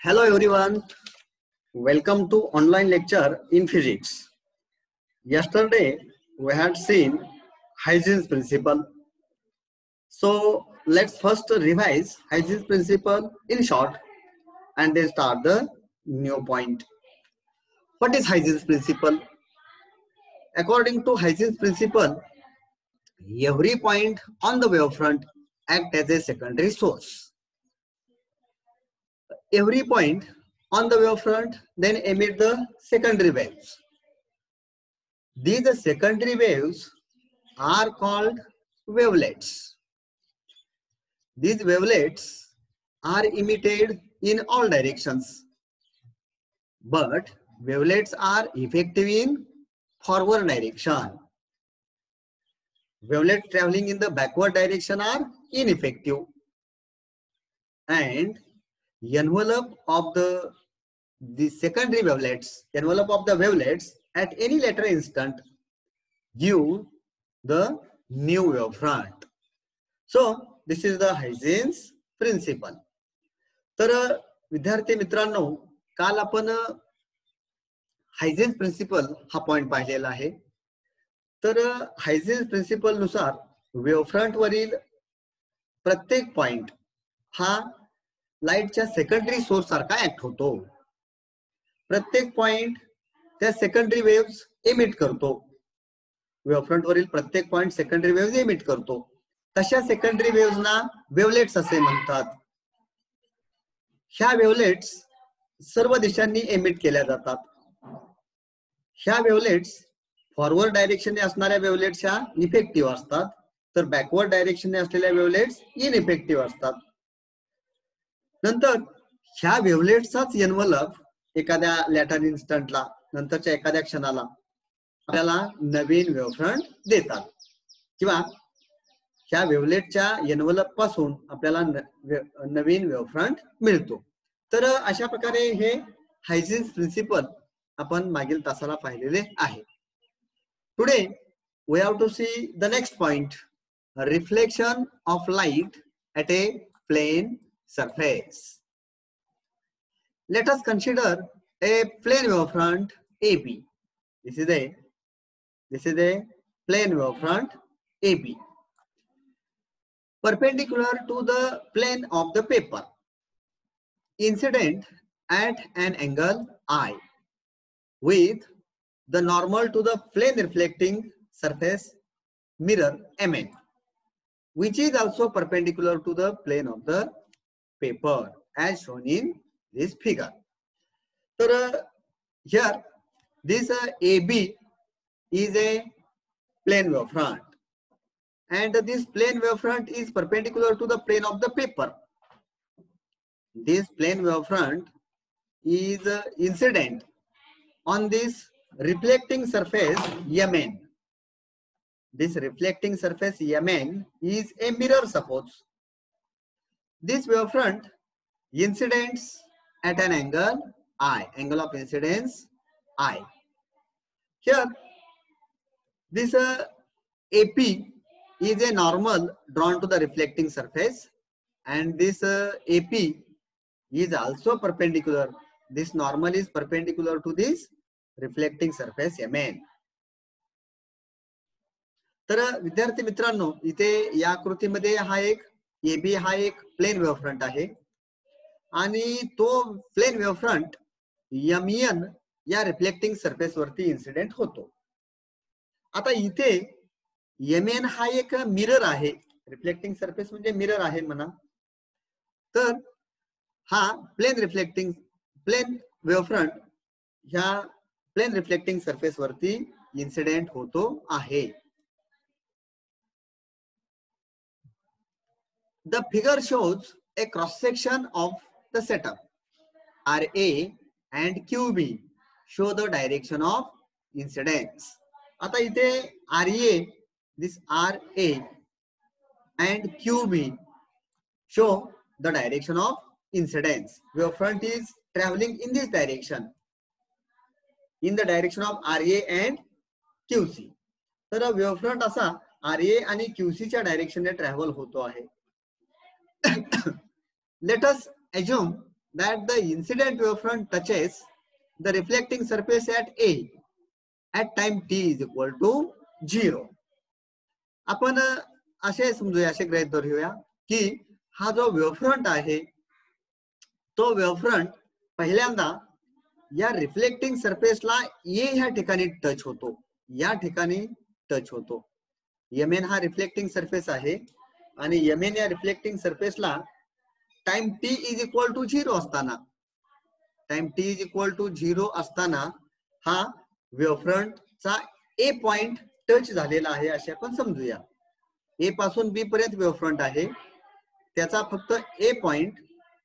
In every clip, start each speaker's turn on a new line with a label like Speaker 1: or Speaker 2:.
Speaker 1: Hello everyone, welcome to online lecture in physics. Yesterday we had seen Hygiene's principle. So let's first revise Hygiene's principle in short and then start the new point. What is Hygiene's principle? According to Hygiene's principle, every point on the wavefront acts as a secondary source. Every point on the wavefront then emit the secondary waves. These secondary waves are called wavelets. These wavelets are emitted in all directions, but wavelets are effective in forward direction. Wavelets traveling in the backward direction are ineffective. And envelope of the secondary wavelets, envelope of the wavelets at any later instant give the new wavefront. So this is the Hygiene's principle. तर विद्यार्थी मित्रांनो, काल आपण हायजेन्स principal हा point पाहिलेला आहे. तर हायजेन्स principal नुसार वेवफ्रंट वरील प्रत्येक पॉइंट हा लाईटच्या सेकंडरी सोर्स सारखा ऍक्ट होतो. प्रत्येक पॉइंट त्या सेकंडरी वेव्स एमिट करतो. वेवफ्रंट वरील प्रत्येक पॉइंट सेकंडरी वेव्स एमिट करतो. तशा सेकंडरी वेव्सना वेवलेट्स असे म्हणतात. ह्या वेवलेट्स सर्व दिशांनी एमिट केल्या जातात. ह्या वेवलेट्स फॉरवर्ड डायरेक्शनने असणाऱ्या वेवलेट्स ह्या इफेक्टिव्ह असतात, तर बॅकवर्ड डायरेक्शनने असलेल्या वेवलेट्स इनइफेक्टिव्ह असतात. नंतर ह्या वेवलेट्सचाच एन्व्हलप एखाद्या लॅटर इन्स्टंटला, नंतरच्या एखाद्या क्षणाला आपल्याला नवीन वेवफ्रंट देतात, किंवा ह्या वेवलेटच्या एन्व्हलप पासून आपल्याला नवीन वेवफ्रंट मिळतो. तर अशा प्रकारे हे हायजीन्स प्रिन्सिपल आपण मागील तासाला पाहिलेले आहे. Today we have to see the next point, reflection of light at a plane surface. Let us consider a plane wavefront AB. This is a plane wavefront AB, perpendicular to the plane of the paper, incident at an angle I, with the normal to the plane reflecting surface mirror MN, which is also perpendicular to the plane of the paper as shown in this figure. So here this AB is a plane wavefront, and this plane wavefront is perpendicular to the plane of the paper. This plane wavefront is incident on this reflecting surface MN. This reflecting surface MN is a mirror, suppose. This wavefront incidents at an angle I, angle of incidence I. Here, this AP is a normal drawn to the reflecting surface, and this AP is also perpendicular. This normal is perpendicular to this reflecting surface MN. तर विद्यार्थी मित्रांनो, इथे या आकृतीमध्ये हा एक AB हा एक प्लेन वेवफ्रंट आहे, आणि तो प्लेन वेवफ्रंट MN या रिफ्लेक्टिंग सरफेस वरती इन्सिडेंट होतो. आता इथे MN हा एक मिरर आहे, रिफ्लेक्टिंग सरफेस म्हणजे मिरर आहे म्हणा. तर हा प्लेन वेवफ्रंट ह्या प्लेन रिफ्लेक्टिंग सरफेस वरती इन्सिडेंट होतो आहे. The figure shows a cross section of the setup. RA and QB show the direction of incidence. आता इथे RA, this RA and QB show the direction of incidence. Wavefront is traveling in this direction, in the direction of RA and QC. तर wavefront असा RA आणि QC च्या डायरेक्शनने travel होतो आहे. Let us assume that the incident wavefront touches the reflecting surface at A at time t is equal to 0. आपण असे समजूया, असे गृहीत धरूया की हा जो वेव्हफ्रंट आहे तो वेव्हफ्रंट पहिल्यांदा या रिफ्लेक्टिंग सरफेसला ए ह्या ठिकाणी टच होतो, या ठिकाणी टच होतो. यमेन हा रिफ्लेक्टिंग सरफेस आहे आणि यमेन या रिफ्लेक्टिंग सरफेसला time T is equal to 0 असताना, time T is equal to 0 असताना हा वेव्हफ्रंटचा ए पॉइंट टच झालेला आहे असे आपण समजूया. ए पासून बी पर्यंत वेव्हफ्रंट आहे, त्याचा फक्त ए पॉइंट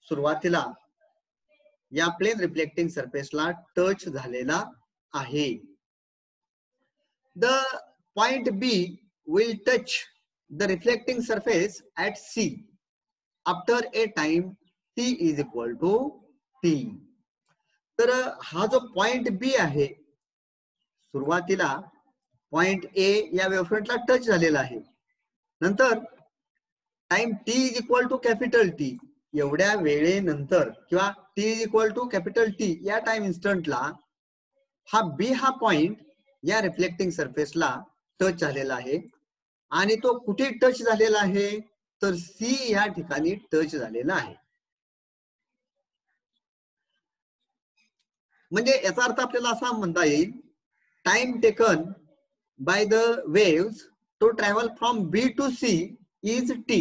Speaker 1: सुरुवातीला या प्लेन रिफ्लेक्टिंग सरफेसला टच झालेला आहे. The point B will touch the reflecting surface at C after a time T is equal to T. तर हा जो पॉइंट बी आहे सुरुवातीला पॉइंट ए या वेव्हफ्रंटला टच झालेला आहे, नंतर time T is equal to capital T एवढ्या वेळेनंतर किंवा T is equal to capital T या टाइम इन्स्टंटला हा बी हा पॉइंट या रिफ्लेक्टिंग सरफेसला टच झालेला आहे. आणि तो कुठे टच झालेला आहे तर सी या ठिकाणी टच झालेला आहे. म्हणजे याचा अर्थ आपल्याला असा म्हणता येईल, time taken by the waves to travel from B to C is T.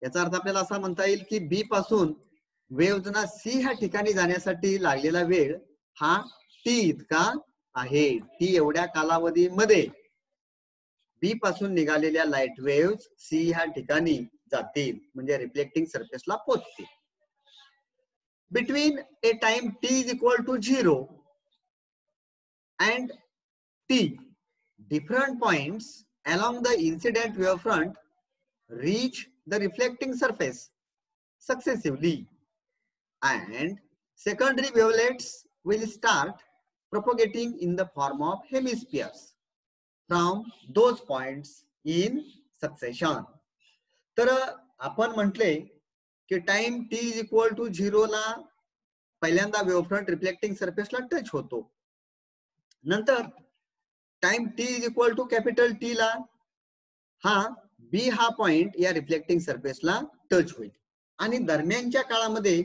Speaker 1: याचा अर्थ आपल्याला असा म्हणता येईल की बी पासून वेव्हजना सी ह्या ठिकाणी जाण्यासाठी लागलेला वेळ हा टी इतका आहे. टी एवढ्या कालावधीमध्ये बी पासून निघालेल्या लाईट वेव्स सी ह्या ठिकाणी जातील, म्हणजे रिफ्लेक्टिंग सरफेसला पोहोचतील. Between A time T is equal to 0 and t, different points along the incident wavefront reach the reflecting surface successively, and secondary wavelets will start propagating in the form of hemispheres from those points in succession. तर आपण म्हटले की time t is equal to 0 ला पहिल्यांदा wavefront reflecting सरफेसला touch होतो, नंतर time T is equal to capital T ला हा बी हा पॉइंट या रिफ्लेक्टिंग सरफेसला टच होईल. आणि दरम्यानच्या काळामध्ये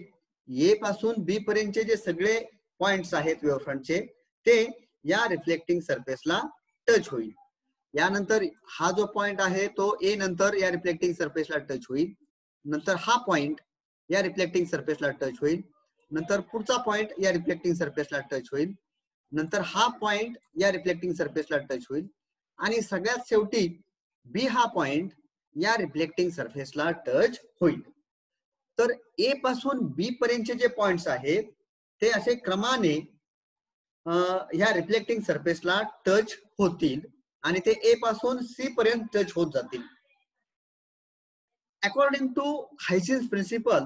Speaker 1: ए पासून बी पर्यंतचे जे सगळे पॉइंट्स आहेत वेव्हफ्रंटचे ते या रिफ्लेक्टिंग सरफेसला टच होईल. यानंतर हा जो पॉइंट आहे तो ए नंतर या रिफ्लेक्टिंग सरफेसला टच होईल, नंतर हा पॉइंट या रिफ्लेक्टिंग सरफेसला टच होईल, नंतर पुढचा पॉइंट या रिफ्लेक्टिंग सरफेसला टच होईल, नंतर हा पॉइंट या रिफ्लेक्टिंग सरफेसला टच होईल आणि सगळ्यात शेवटी बी हा पॉइंट या रिफ्लेक्टिंग सरफेसला टच होईल. तर ए पासून बी पर्यंतचे जे पॉइंट्स आहेत ते असे क्रमाने ह्या रिफ्लेक्टिंग सरफेसला टच होतील आणि ते ए पासून सी पर्यंत टच होत जातील. According to Huygens principle,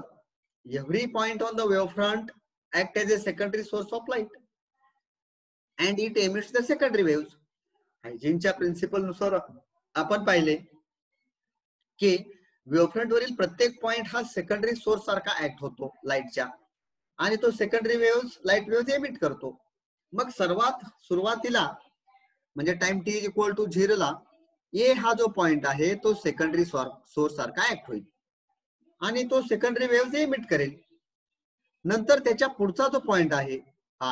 Speaker 1: every point on the wavefront act as a secondary source of light and it emits the secondary waves. हायजेन्सच्या प्रिन्सिपल नुसार आपण पाहिले की वेव्हफ्रंट वरील प्रत्येक पॉइंट हा सेकंडरी सोर्स सारखा ऍक्ट होतो लाईटच्या आणि तो secondary waves light waves emit करतो. मग सर्वात सुरुवातीला म्हणजे time T is equal to 0 ला ए हा जो पॉइंट आहे तो सेकंडरी सोर्स सारखा ऍक्ट होईल आणि तो सेकंडरी वेव्स एमिट करेल. नंतर त्याच्या पुढचा जो पॉइंट आहे हा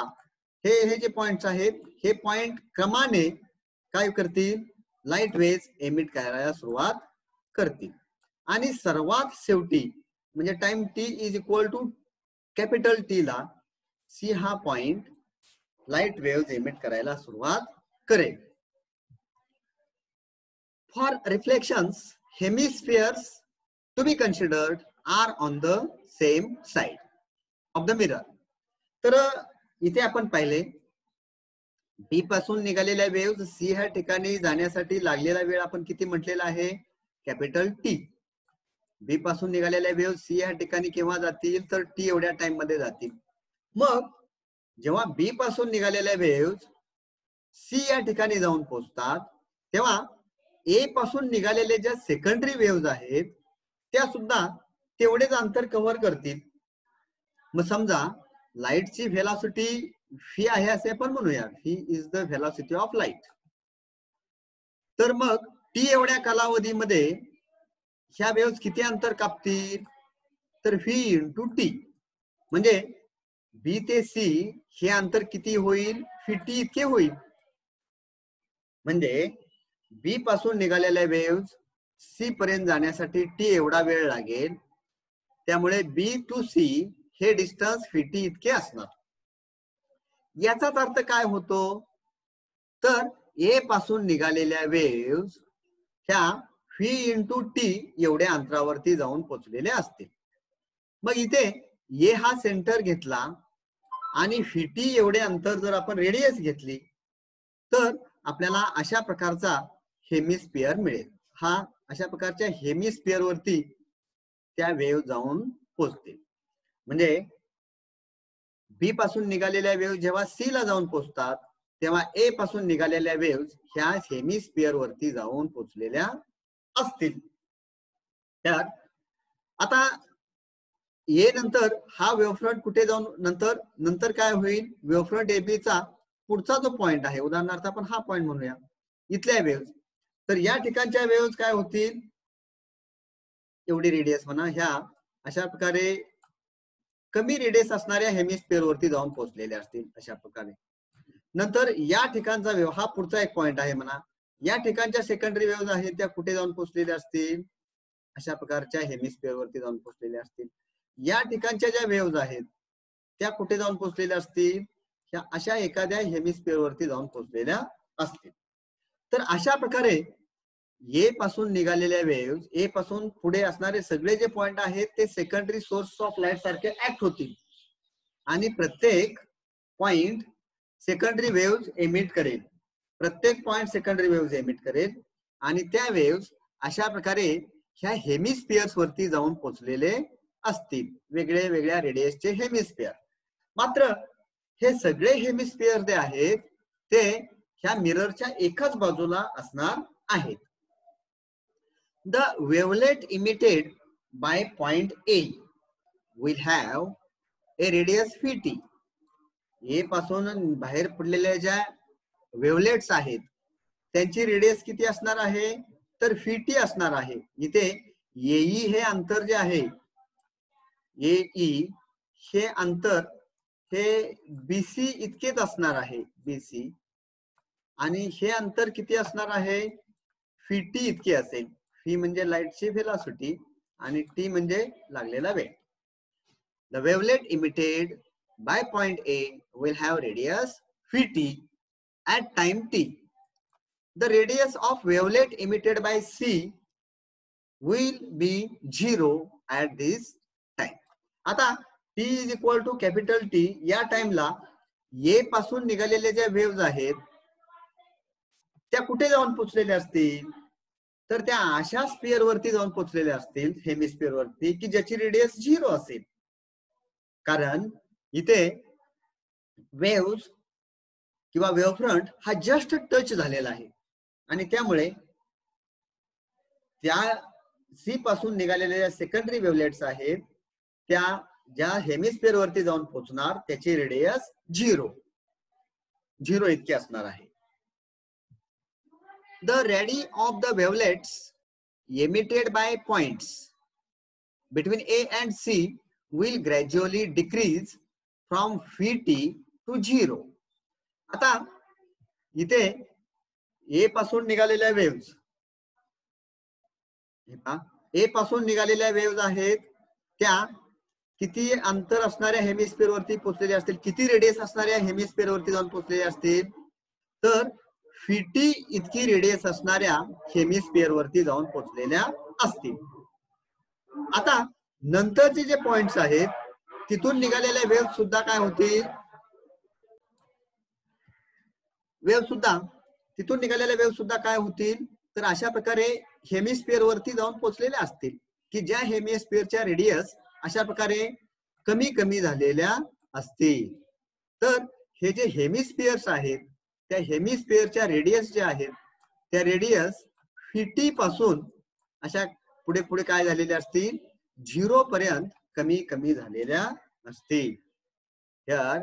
Speaker 1: हे जे पॉइंट्स आहेत हे पॉइंट क्रमाने काय करतील, लाईट वेव्स एमिट करायला सुरुवात करतील आणि सर्वात शेवटी म्हणजे time T is equal to capital T ला सी हा पॉइंट लाईट वेव्स एमिट करायला सुरुवात करेल. For reflections hemispheres to be considered are on the same side of the mirror. तर इथे आपण पाहिले बी पासून निघालेल्या वेव्स सी ह्या ठिकाणी जाण्यासाठी लागलेला वेळ आपण किती म्हटलेला आहे, कॅपिटल टी. बी पासून निघालेल्या वेव्स सी ह्या ठिकाणी केव्हा जातील तर टी एवढ्या टाइम मध्ये जातील. मग जेव्हा बी पासून निघालेल्या वेव्स सी या ठिकाणी जाऊन पोहोचतात तेव्हा ए पासून निघालेले ज्या सेकंडरी वेव्स आहेत त्या सुद्धा तेवढेच अंतर कव्हर करतील. मग समजा लाईटची व्हेलॉसिटी व्ही आहे असे आपण म्हणूया, V is the velocity of light. तर मग टी एवढ्या कालावधीमध्ये ह्या वेव्स किती अंतर कापतील, तर व्ही इंटू टी, म्हणजे बी ते सी हे अंतर किती होईल, व्ही टी इतके होईल. म्हणजे बी पासून निघालेल्या वेव्स सी पर्यंत जाण्यासाठी टी एवढा वेळ लागेल. त्यामुळे बी टू सी हे डिस्टन्स व्ही टी इतके असणार. याचाच अर्थ काय होतो, तर ए पासून निघालेल्या वेव्स ह्या व्ही इंटू टी एवढ्या अंतरावरती जाऊन पोहोचलेल्या असतील. मग इथे ए हा सेंटर घेतला आणि व्ही टी एवढे अंतर जर आपण रेडियस घेतली तर आपल्याला अशा प्रकारचा हेमिस्फिअर मिळेल. हा अशा प्रकारच्या हेमिस्फिअर वरती त्या वेव्ह जाऊन पोहोचतील. म्हणजे बी पासून निघालेल्या वेव्ह जेव्हा सी ला जाऊन पोहोचतात तेव्हा ए पासून निघालेल्या वेव्ह ह्या हेमिस्फिअर वरती जाऊन पोहोचलेल्या असतील. त्यात आता ए नंतर हा वेव्हफ्रंट कुठे जाऊन नंतर काय होईल, वेव्हफ्रंट एबीचा पुढचा जो पॉइंट आहे, उदाहरणार्थ आपण हा पॉइंट म्हणूया, इथल्या वेव्स, तर या ठिकाणच्या वेव्स काय होतील, एवढी रेडियस म्हणा, ह्या अशा प्रकारे कमी रेडियस असणाऱ्या हेमिस्फिअर वरती जाऊन पोहोचलेल्या असतील अशा प्रकारे. नंतर या ठिकाणचा वेव्ह हा पुढचा एक पॉइंट आहे म्हणा, या ठिकाणच्या सेकंडरी वेव्स आहेत त्या कुठे जाऊन पोहोचलेल्या असतील, अशा प्रकारच्या हेमिस्फिअर वरती जाऊन पोहोचलेल्या असतील. या ठिकाणच्या ज्या वेव्स आहेत त्या कुठे जाऊन पोहोचलेल्या असतील, ह्या अशा एखाद्या हेमिस्फिअर वरती जाऊन पोहोचलेल्या असतील. तर अशा प्रकारे ए पासून निघालेल्या वेव्स, ए पासून पुढे असणारे सगळे जे पॉइंट आहेत ते सेकंडरी सोर्स ऑफ लाईट सारखे ऍक्ट होतील आणि प्रत्येक पॉइंट सेकंडरी वेव्स एमिट करेल, प्रत्येक पॉइंट सेकंडरी वेव्स एमिट करेल आणि त्या वेव्स अशा प्रकारे ह्या हेमिस्फिअर्स वरती जाऊन पोहोचलेले असतील, वेगळ्या वेगळ्या रेडियसचे हेमिस्फिअर. मात्र हे सगळे हेमिस्फिअर जे आहेत ते ह्या मिररच्या एकाच बाजूला असणार आहेत. The wavelet emitted by point A will have a radius Vt. ए पासून बाहेर पडलेल्या ज्या वेव्हलेट्स आहेत त्यांची रेडियस किती असणार आहे, तर Vt असणार आहे. इथे एई हे अंतर जे आहे, एई हे अंतर हे बीसी इतकेच असणार आहे, बीसी, आणि हे अंतर किती असणार आहे, Vt इतके असेल. व्ही म्हणजे लाईटची व्हेलॉसिटी आणि टी म्हणजे लागलेला वेळ. The wavelet emitted by point A will have radius Vt at time t. The radius of wavelet emitted by C will be 0 at this time. आता T is equal to capital T या टाइमला ए पासून निघालेल्या ज्या waves आहेत त्या कुठे जाऊन पोहोचलेल्या असतील, तर त्या अशा स्पिअर वरती जाऊन पोहोचलेल्या असतील, हेमिस्फिअर वरती, की ज्याची रेडियस 0 असेल. कारण इथे वेव्स किंवा वेव्हफ्रंट हा जस्ट टच झालेला आहे आणि त्यामुळे त्या सी पासून निघालेल्या सेकंडरी वेव्हलेट्स आहेत त्या ज्या हेमिस्फिअर वरती जाऊन पोहोचणार त्याची रेडियस 0 इतकी असणार आहे. The radii of the wavelets emitted by points between A and C will gradually decrease from Vt to 0. आता इथे ए पासून निघालेल्या वेव्स, ए पासून निघालेल्या वेव्स आहेत त्या किती अंतर असणाऱ्या हेमिस्फिअर वरती पोहोचलेल्या असतील, किती रेडियस असणाऱ्या हेमिस्फिअर वरती जाऊन पोहोचलेल्या असतील, तर Vt इतकी रेडियस असणाऱ्या हेमिस्फिअर वरती जाऊन पोहोचलेल्या असतील. आता नंतरचे जे पॉइंट्स आहेत तिथून निघालेल्या वेव्ह सुद्धा काय होतील, तिथून निघालेल्या वेव्ह सुद्धा काय होतील, तर अशा प्रकारे हेमिस्फिअर वरती जाऊन पोहोचलेल्या असतील की ज्या हेमिस्फिअरच्या रेडियस अशा प्रकारे कमी कमी झालेल्या असतील. तर हे जे हेमिस्फिअर्स आहेत त्या हेमिस्फिअरच्या रेडियस जे आहेत त्या रेडियस Vt पासून अशा पुढे पुढे काय झालेल्या असतील, 0 पर्यंत कमी कमी झालेल्या असतील. Here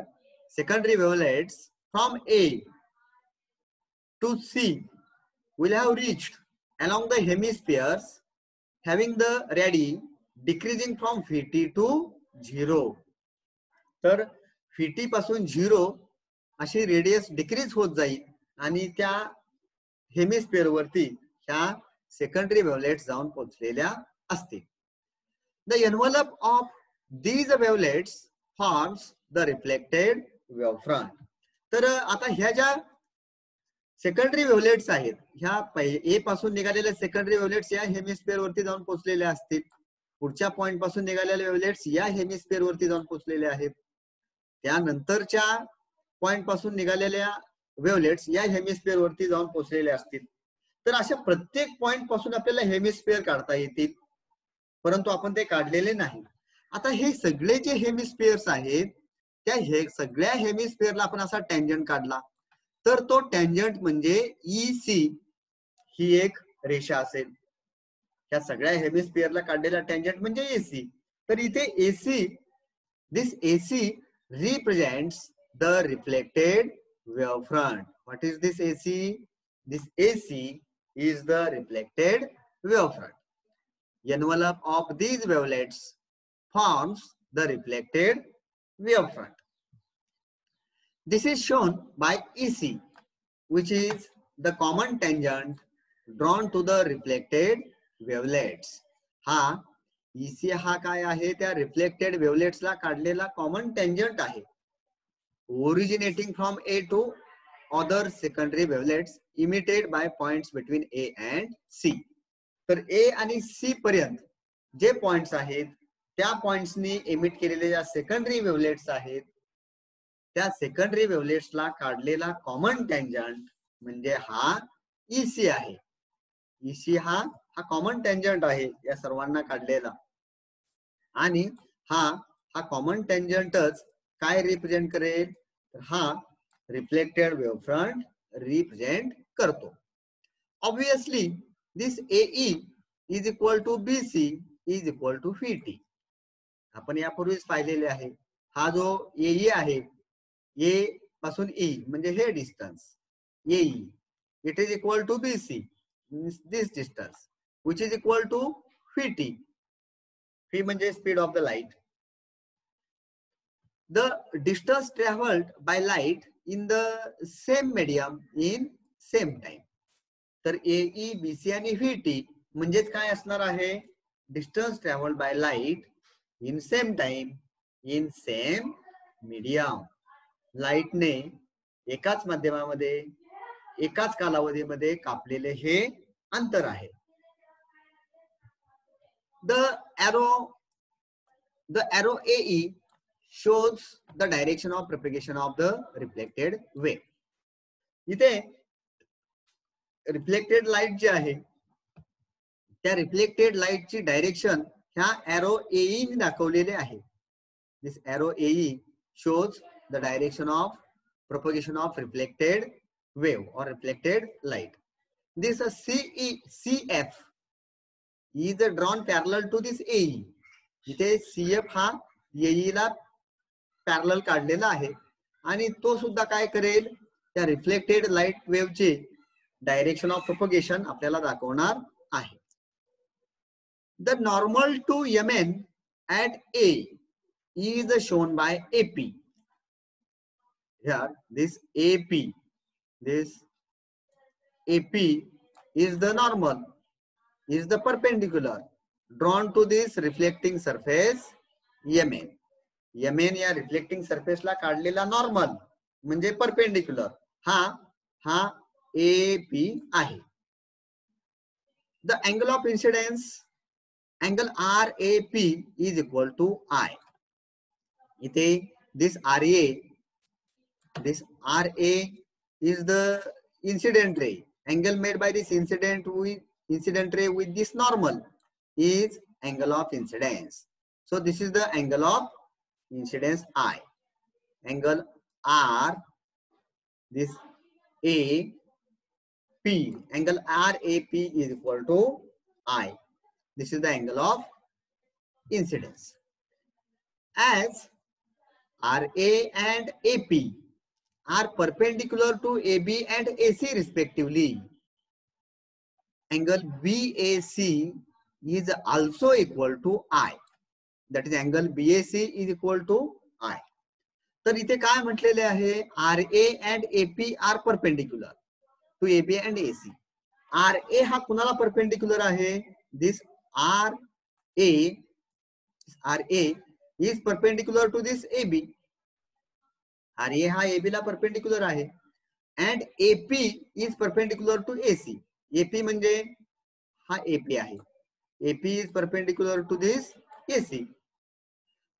Speaker 1: secondary wavelets from A to C will have reached along the hemispheres having the radii decreasing from 50 to 0. तर 50 पासून 0 अशी रेडियस डिक्रीज होत जाईल आणि त्या हेमिस्फिअर वरती ह्या सेकंडरी वेव्हलेट्स जाऊन पोहोचलेल्या असतील. The envelope of these wavelets forms the reflected wavefront. तर आता ह्या ज्या सेकंडरी वेव्हलेट्स आहेत ह्या ए पासून निघालेल्या सेकंडरी वेव्हलेट्स या हेमिस्फिअर वरती जाऊन पोहोचलेल्या असतील. पुढच्या पॉइंट पासून निघालेले वेव्हलेट्स या हेमिस्फिअर वरती जाऊन पोहोचलेले आहेत. त्यानंतरच्या पॉइंट पासून निघालेल्या वेव्हलेट्स या हेमिस्फिअर वरती जाऊन पोहोचलेले असतील. तर अशा प्रत्येक पॉइंट पासून आपल्याला हेमिस्फिअर काढता येतील, परंतु आपण ते काढलेले नाही. आता हे सगळे जे हेमिस्फिअर्स आहेत त्या सगळ्या हेमिस्फिअरला आपण असा टँजंट काढला तर तो टँजंट म्हणजे EC ही एक रेषा असेल. त्या सगळ्या हेमिस्फिअरला काढलेला टँजंट म्हणजे AC. तर इथे AC, this AC represents the reflected wavefront. What is this AC? This AC is the reflected wavefront. Envelope of these wavelets forms the reflected wavefront. This is shown by EC, which is the common tangent drawn to the reflected wavelets. हा EC हा काय आहे, त्या reflected वेव्हलेट्स ला काढलेला common tangent आहे. Originating from A to other secondary wavelets emitted by points between A and C. तर A आणि C पर्यंत जे पॉइंट्स आहेत त्या पॉइंट्सनी एमिट केलेले ज्या सेकंडरी वेव्हलेट्स आहेत त्या सेकंडरी वेव्हलेट्सला काढलेला कॉमन टँजंट म्हणजे हा EC आहे. EC हा कॉमन टँजंट आहे या सर्वांना काढलेला. आणि हा कॉमन टँजंटच काय रिप्रेझेंट करेल, तर हा रिफ्लेक्टेड वेव्हफ्रंट रिप्रेझेंट करतो. Obviously this AE is equal to BC is equal to 50. आपण यापूर्वीच पाहिलेले आहे. हा जो AE आहे, A पासून E म्हणजे हे distance AE, it is equal to BC, this distance, which is equal to 50. V म्हणजे speed of the light. The distance traveled by light in the same medium in same time. तर AE, BC आणि VT म्हणजेच काय असणार आहे, distance travelled by light in same time in same medium. लाईटने एकाच माध्यमामध्ये एकाच कालावधीमध्ये कापलेले हे अंतर आहे. The arrow AE shows the direction of propagation of the reflected wave. इथे रिफ्लेक्टेड लाईट जी आहे त्या रिफ्लेक्टेड लाईट ची डायरेक्शन ह्या arrow AE ने दाखवलेले आहे. This arrow AE shows the direction of propagation of reflected wave or reflected light. This CF is drawn parallel to this AE. इथे CF हा AE ला पॅरलल काढलेला आहे आणि तो सुद्धा काय करेल, त्या रिफ्लेक्टेड लाईट वेव्हचे डायरेक्शन ऑफ प्रोपगेशन आपल्याला दाखवणार आहे. The normal to MN at A is shown by AP. Here this AP is the normal, is the perpendicular drawn to this reflecting surface MN. MN या reflecting सरफेसला काढलेला normal म्हणजे perpendicular हा AP आहे. The angle of incidence, angle RAP is equal to I. इथे this RA is the incident ray. Angle made by this incident ray with this normal is angle of incidence. So this is the angle of incidence I. Angle R, this AP, angle RAP is equal to I. This is the angle of incidence. As RA and AP are perpendicular to AB and AC respectively, angle BAC is also equal to I. That is, angle BAC is equal to I. तर इथे काय म्हटलेले आहे, RA and AP are perpendicular to AB and AC. RA हा कुणाला perpendicular आहे? This RA is perpendicular to this AB. RA हा AB ला परपेंडिक्युलर आहे. And AP is perpendicular to AC. AP म्हणजे हा AP आहे. AP is perpendicular to this AC.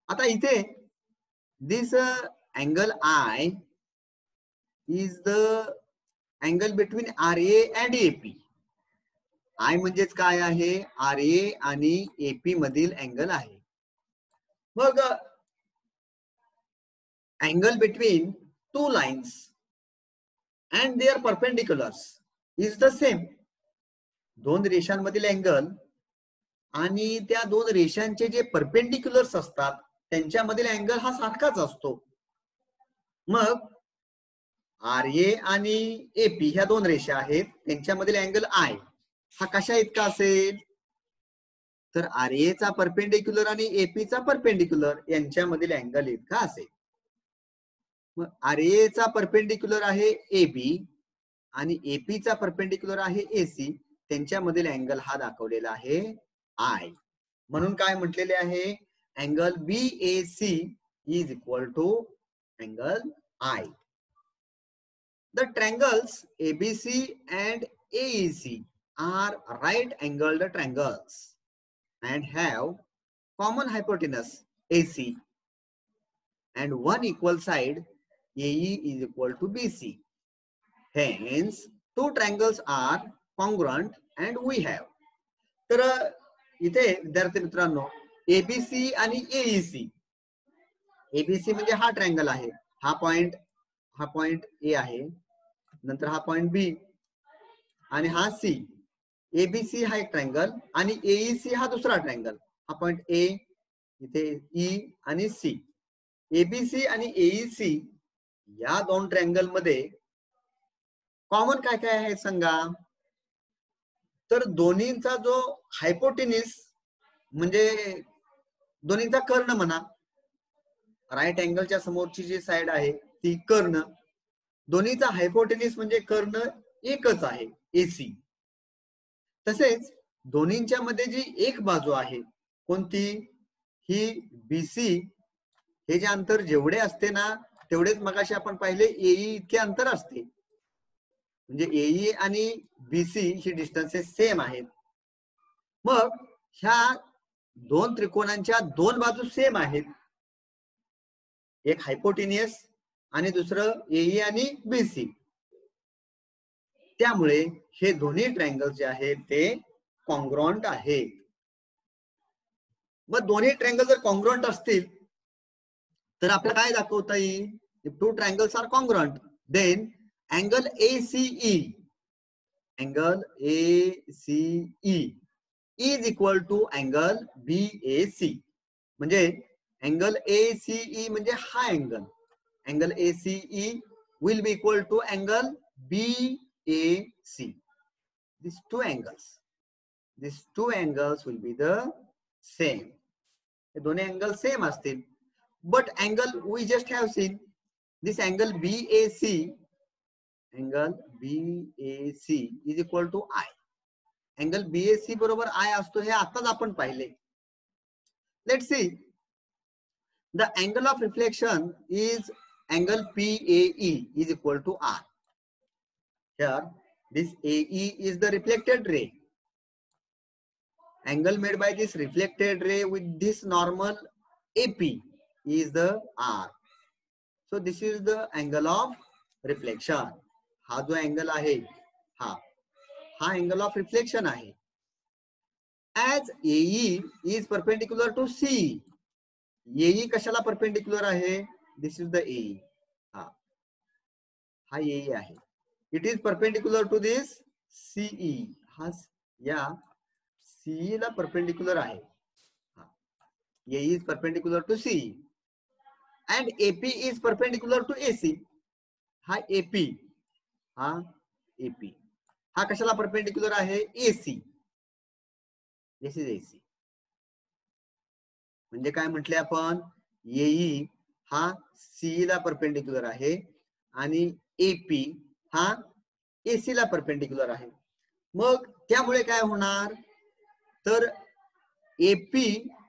Speaker 1: आता इथे this angle I is the angle between RA and AP. I म्हणजेच काय आहे? RA आणि AP मधील अँगल आहे. मग angle between two lines and their perpendiculars is the same. दोन रेषांमधील अँगल आणि त्या दोन रेषांचे जे परपेंडिक्युलर्स असतात त्यांच्यामधील अँगल हा सारखाच असतो. मग RA आणि AP ह्या दोन रेषा आहेत, त्यांच्यामधील अँगल I हा कशा इतका असेल? तर RA चा परपेंडिक्युलर आणि AP चा परपेंडिक्युलर यांच्यामधील अँगल इतका असेल. मग RA चा परपेंडिक्युलर आहे AB आणि AP चा परपेंडिक्युलर आहे AC, त्यांच्यामधील अँगल हा दाखवलेला आहे I. म्हणून काय म्हटलेले आहे? Angle BAC is equal to angle I. The triangles ABC and AEC are right angled triangles and have common hypotenuse AC and one equal side AE is equal to BC. Hence, two triangles are congruent and we have. तर इथे विद्यार्थी मित्रांनो, ABC आणि AEC. ABC म्हणजे हा triangle आहे, हा point A आहे, नंतर हा पॉइंट B आणि हा C. ABC हा एक ट्रायंगल आणि AEC हा दुसरा ट्रायंगल. हा पॉइंट A, इथे E आणि C. ABC आणि AEC या दोन ट्रायंगल मध्ये कॉमन काय काय आहे सांगा? तर दोन्हींचा जो हायपोटेनिस म्हणजे दोन्हींचा कर्ण म्हणा, राईट अँगलच्या समोरची जी साइड आहे ती कर्ण, दोन्हीचा हायपोटेनिस म्हणजे कर्ण एकच आहे AC. तसेच दोन्हींच्या मध्ये जी एक बाजू आहे कोणती? ही BC. हे जे अंतर जेवढे असते ना तेवढेच मगाशी आपण पाहिले AE इतके अंतर असते. म्हणजे AE आणि BC ही डिस्टन्सेस सेम आहेत. मग ह्या दोन त्रिकोणांच्या दोन बाजू सेम आहेत, एक हायपोटेनियस आणि दुसरं AE आणि BC. त्यामुळे हे दोन्ही ट्रायंगल जे आहेत ते कॉन्ग्रुएंट आहेत. मग दोन्ही ट्रायंगल जर कॉन्ग्रुएंट असतील तर आपल्याला काय दाखवता येईल? If two triangles are congruent then angle ACE is equal to angle BAC. म्हणजे अँगल ACE म्हणजे हा angle ACE will be equal to angle BAC. These two angles will be the same. हे दोन्ही अँगल सेम असतील. But angle we just have seen, this angle BAC is equal to I. Angle BAC बरोबर I असतो हे आताच आपण पाहिले. Let's see. The angle of reflection is angle PAE is equal to R. Here, this AE is the reflected ray. Angle made by this reflected ray with this normal AP is the R. So this is the angle of reflection. हा जो angle आहे हा angle of reflection आहे. As AE is perpendicular to C. AE कशाला perpendicular आहे? This is the AE. हा AE आहे. It is perpendicular to this CE. हा या CE ला परपेंडिक्युलर आहे. AE is perpendicular to CE. and AP is perpendicular to AC. हा AP, हा AP, हा कशाला परपेंडिक्युलर आहे? AC. This is AC. म्हणजे काय म्हटले आपण? AE हा CE ला परपेंडिक्युलर आहे आणि AP हा AC ला परपेंडिक्युलर आहे. मग त्यामुळे काय होणार? तर AP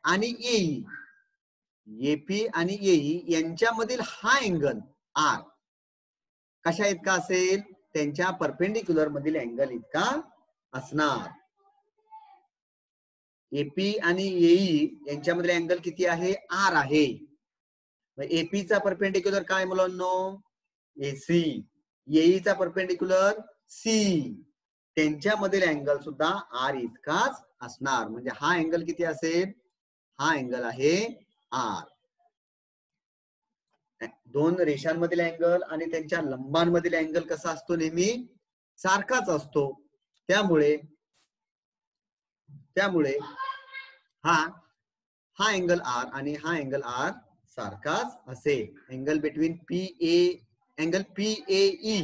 Speaker 1: आणि AP आणि AE यांच्यामधील हा अँगल R कशा इतका असेल? त्यांच्या परपेंडिक्युलर मधील अँगल इतका असणार. AP आणि AE यांच्यामधील अँगल किती आहे? R आहे. AP चा परपेंडिक्युलर काय मुलांनो? AC. AE चा परपेंडिक्युलर CE. त्यांच्यामधील अँगल सुद्धा R इतकाच असणार. म्हणजे हा अँगल किती असेल? हा अँगल आहे R. दोन रेषांमधील अँगल आणि त्यांच्या लंबांमधील अँगल कसा असतो? नेहमी सारखाच असतो. त्यामुळे हा अँगल R आणि हा अँगल R सारखाच असेल. Angle between PAE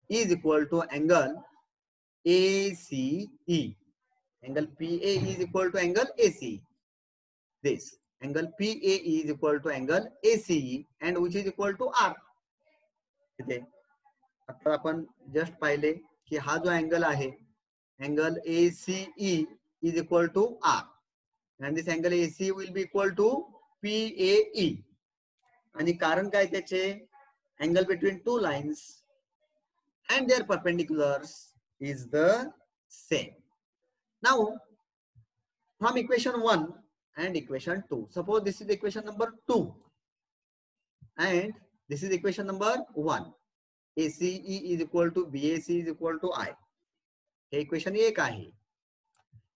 Speaker 1: is equal to angle ACE. Angle PAE is equal to angle ACE. This angle PAE is equal to angle ACE and which is equal to R. इथे आता आपण just पाहिले की हा जो angle आहे, angle ACE is equal to R and this angle ACE will be equal to PAE. आणि कारण काय त्याचे? Angle between two lines and their perpendiculars is the same. Now from equation 1 and equation 2, suppose this is equation number 2 and this is equation number 1. ACE is equal to BAC is equal to I. हे equation 1 आहे.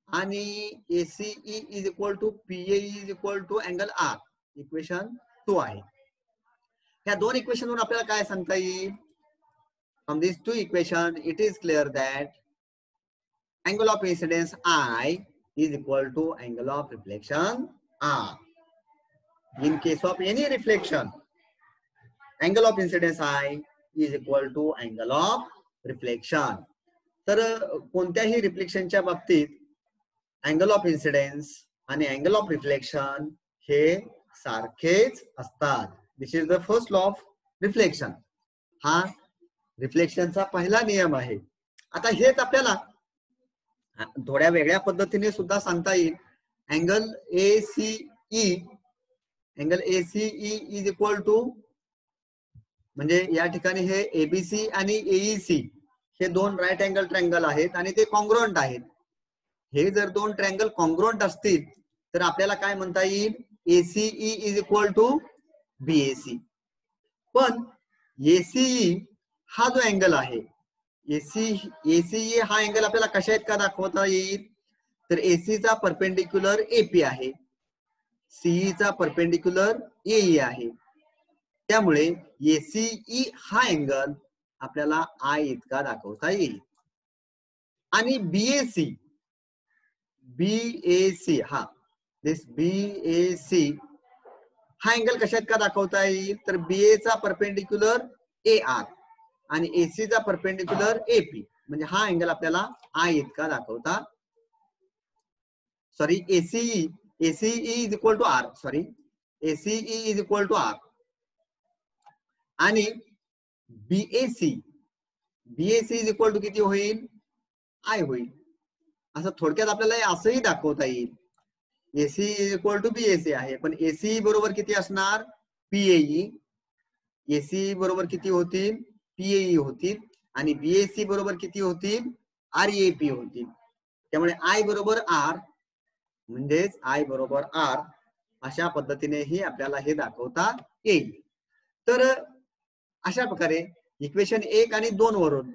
Speaker 1: आणि ACE is equal to PAE is equal to angle R. Equation 2 आहे. ह्या दोन equation वरून आपल्याला काय सांगता येईल? From these two equations, it is clear that angle of incidence I is equal to angle of reflection R. In case of any reflection, angle of incidence I is equal to angle of reflection. तर कोणत्याही रिफ्लेक्शनच्या बाबतीत angle of incidence आणि angle of reflection हे सारखेच असतात. This is the first law of reflection. हा रिफ्लेक्शनचा पहिला नियम आहे. आता हेच आपल्याला थोड्या वेगळ्या पद्धतीने सुद्धा सांगता येईल. Angle ACE is equal to, म्हणजे या ठिकाणी हे ABC आणि AEC हे दोन राईट अँगल ट्रँगल आहेत आणि ते कॉन्ग्रुएंट आहेत. हे जर दोन ट्रँगल कॉन्ग्रुएंट असतील तर आपल्याला काय म्हणता येईल? ACE is equal to BAC. पण ACE हा जो अँगल आहे, ACE हा अँगल आपल्याला कशा इतका दाखवता येईल? तर AC चा परपेंडिक्युलर AP आहे, CE चा परपेंडिक्युलर AE आहे. त्यामुळे ACE हा अँगल आपल्याला I इतका दाखवता येईल. आणि BAC हा हा अँगल कशा इतका दाखवता येईल? तर BA चा परपेंडिक्युलर AR आणि AC चा परपेंडिक्युलर AP, म्हणजे हा अँगल आपल्याला I इतका दाखवता. Sorry, ACE is equal to R. Sorry, ACE is equal to R आणि BAC इज इक्वल टू किती होईल? I होईल. असं थोडक्यात आपल्याला असंही दाखवता येईल. AC is equal to BAC आहे, पण ACE बरोबर किती असणार? PAE. ACE बरोबर किती होतील? PAE होतील आणि BAC बरोबर किती होतील? RAP होतील. त्यामुळे I बरोबर R म्हणजेच I बरोबर R अशा पद्धतीनेही आपल्याला हे दाखवता येईल. तर अशा प्रकारे इक्वेशन 1 आणि 2 वरून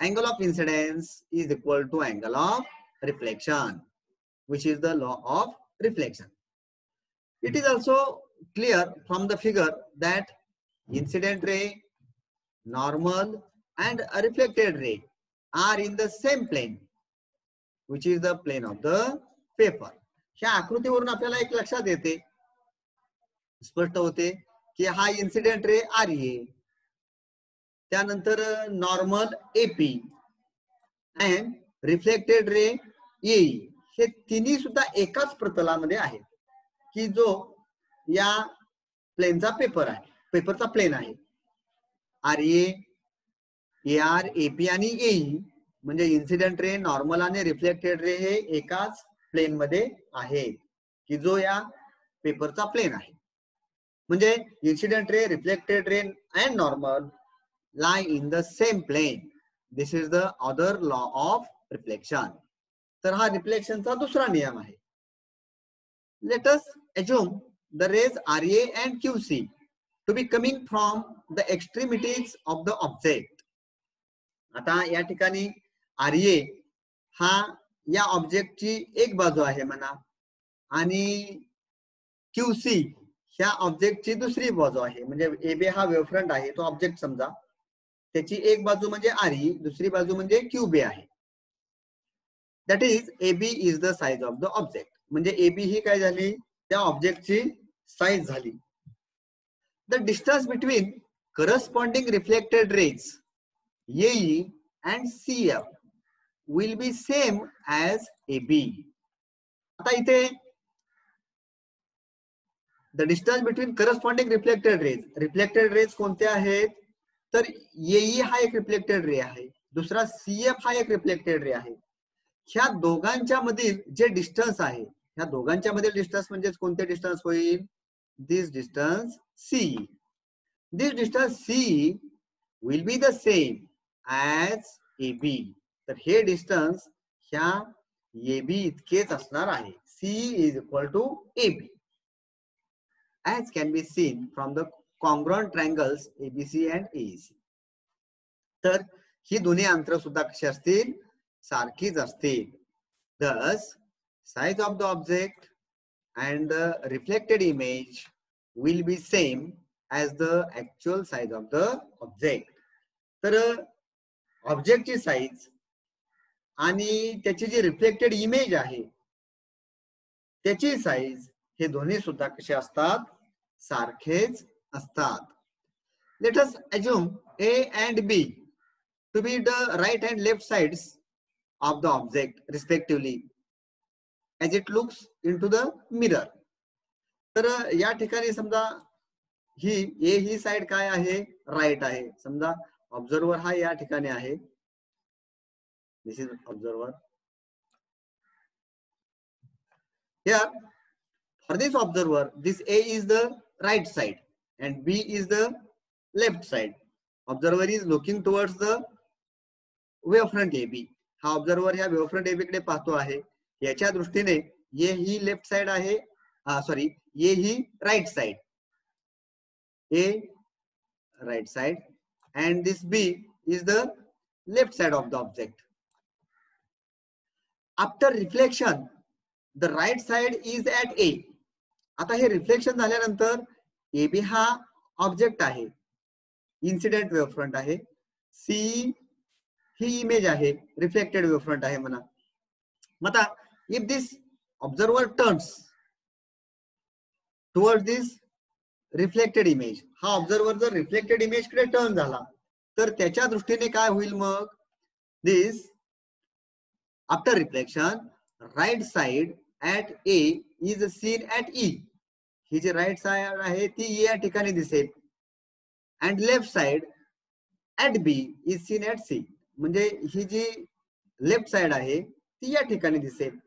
Speaker 1: angle of incidence is equal to angle of reflection, which is the law of reflection. It is also clear from the figure that incident ray, normal and a reflected ray are in the same plane, which is the plane of the paper. ह्या आकृतीवरून आपल्याला एक लक्षात येते, स्पष्ट होते की हा इन्सिडेंट रे RA, त्यानंतर normal AP and reflected ray AE, हे तिन्ही सुद्धा एकाच प्रतलामध्ये आहेत, की जो या प्लेनचा पेपर आहे, पेपरचा प्लेन आहे. RA, AR, AP आणि AE म्हणजे इन्सिडेंट रे, नॉर्मल आणि रिफ्लेक्टेड रे हे एकाच प्लेन मध्ये आहेत, की जो या पेपरचा प्लेन आहे. म्हणजे incident ray, reflected ray and normal lie in the same plane. This is the other law of reflection. तर हा रिफ्लेक्शनचा दुसरा नियम आहे. Let us assume the rays RA and QC to be coming from the extremities of the object. आता या ठिकाणी RA हा या ऑब्जेक्टची एक बाजू आहे म्हणा, आणि QC ह्या ऑब्जेक्टची दुसरी बाजू आहे. म्हणजे AB हा वेव्हफ्रंट आहे, तो ऑब्जेक्ट समजा, त्याची एक बाजू म्हणजे RE, दुसरी बाजू म्हणजे QB आहे. That is AB is the size of the object. म्हणजे AB ही काय झाली, त्या ऑब्जेक्टची साइज झाली. The distance between corresponding reflected raise AE and CF will be same as AB. आता इथे the distance between corresponding reflected raise कोणते आहेत, तर AE हा एक रिफ्लेक्टेड रे आहे, दुसरा CF हा एक रिफ्लेक्टेड रे आहे. ह्या दोघांच्या मधील जे डिस्टन्स आहे, ह्या दोघांच्या मधील डिस्टन्स म्हणजे कोणते डिस्टन्स होईल, this distance CE. This distance CE will be the same as AB. तर हे डिस्टन्स ह्या AB इतकेच असणार आहे. CE is equal to AB, as can be seen from the congruent triangles ABC and AEC. तर ही दोन्ही अंतर सुद्धा कशी असतील, सारखीच असतील. Thus, size of the object and the reflected image will be same as the actual size of the object. तर ऑब्जेक्टची size आणि त्याची जी रिफ्लेक्टेड इमेज आहे त्याची साइज हे दोन्ही सुद्धा कसे असतात, सारखेच असतात. Let us assume A and B to be the right and left sides of the object respectively as it looks into the mirror. तर या ठिकाणी समजा ही A ही साइड काय आहे, राईट आहे. समजा ऑब्झर्वर हा या ठिकाणी आहे, this is observer. Here for this observer, this A is the right side and B is the left side. Observer is looking towards the wavefront AB. हा observer ह्या वेव्हफ्रंट AB कडे पाहतो आहे. याच्या दृष्टीने A ही लेफ्ट साइड आहे, sorry A he right side, A right side and this B is the left side of the object. After reflection, the right side is at A. आता हे reflection झाल्यानंतर AB हा object आहे, incident wavefront आहे, C ही image आहे, reflected wavefront आहे म्हणा. मग आता if this observer turns towards this reflected image, हा ऑब्झर्वर जर रिफ्लेक्टेड इमेज कडे टर्न झाला तर त्याच्या दृष्टीने काय होईल, मग this after reflection right side at A is seen at E. ही जी राइट साइड आहे ती या ठिकाणी दिसेल, and left side at B is seen at C. म्हणजे ही जी लेफ्ट साइड आहे ती या ठिकाणी दिसेल.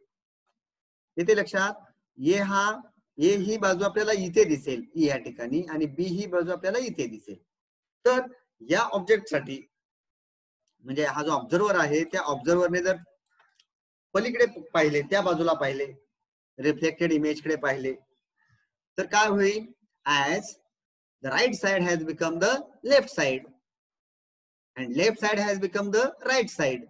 Speaker 1: इथे लक्षात, A ही बाजू आपल्याला इथे दिसेल E या ठिकाणी, आणि B ही बाजू आपल्याला इथे दिसेल. तर या ऑब्जेक्ट साठी म्हणजे हा जो ऑब्झर्वर आहे त्या ऑब्झर्वरने जर पलीकडे पाहिले, त्या बाजूला पाहिले, रिफ्लेक्टेड इमेज कडे पाहिले, तर काय होईल, as the right side has become the left side and left side has become the right side.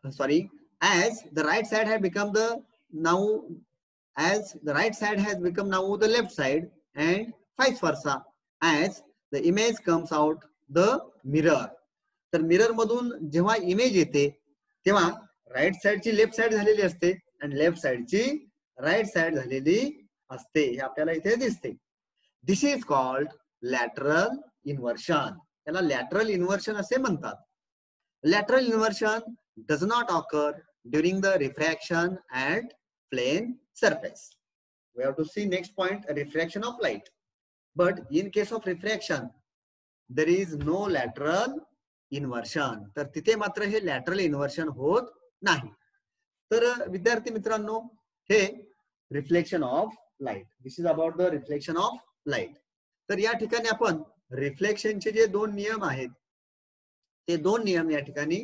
Speaker 1: Sorry, as the right side has become the now the left side, and vice versa as the image comes out the mirror. तर mirror मधून जेव्हा image येते तेव्हा right साइडची left side झालेली असते आणि left साइडची right side झालेली असते, हे आपल्याला इथे दिसते. This is called lateral inversion. त्याला लॅटरल इन्व्हर्शन असे म्हणतात. Lateral inversion does not occur during the refraction at plane surface. We have to see next point, refraction of light. But in case of refraction, there is no lateral inversion. तर तिथे मात्र हे lateral inversion होत नाही. तर विद्यार्थी मित्रांनो, हे reflection of light. This is about the reflection of light. तर या ठिकाणी आपण रिफ्लेक्शनचे जे दोन नियम आहेत, ते दोन नियम या ठिकाणी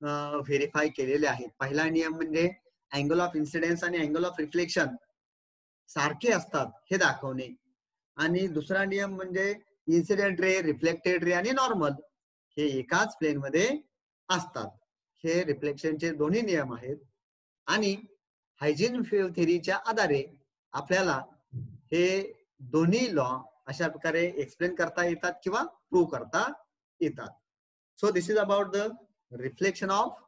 Speaker 1: व्हेरीफाय केलेले आहेत. पहिला नियम म्हणजे अँगल ऑफ इन्सिडेन्स आणि अँगल ऑफ रिफ्लेक्शन सारखे असतात हे दाखवणे, आणि दुसरा नियम म्हणजे इन्सिडेंट रे, रिफ्लेक्टेड रे आणि नॉर्मल हे एकाच प्लेन मध्ये असतात. हे रिफ्लेक्शनचे दोन्ही नियम आहेत, आणि हायजेन्स थेअरीच्या आधारे आपल्याला हे दोन्ही लॉ अशा प्रकारे एक्सप्लेन करता येतात किंवा प्रूव्ह करता येतात. So this is about the reflection of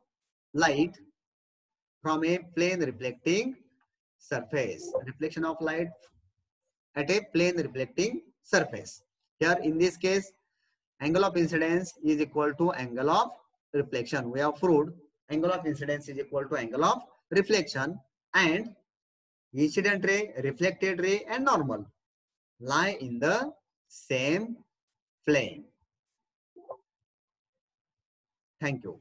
Speaker 1: light from a plane reflecting surface. Reflection of light at a plane reflecting surface. Here in this case, angle of incidence is equal to angle of reflection. We have proved angle of incidence is equal to angle of reflection, and incident ray, reflected ray and normal lie in the same plane. Thank you.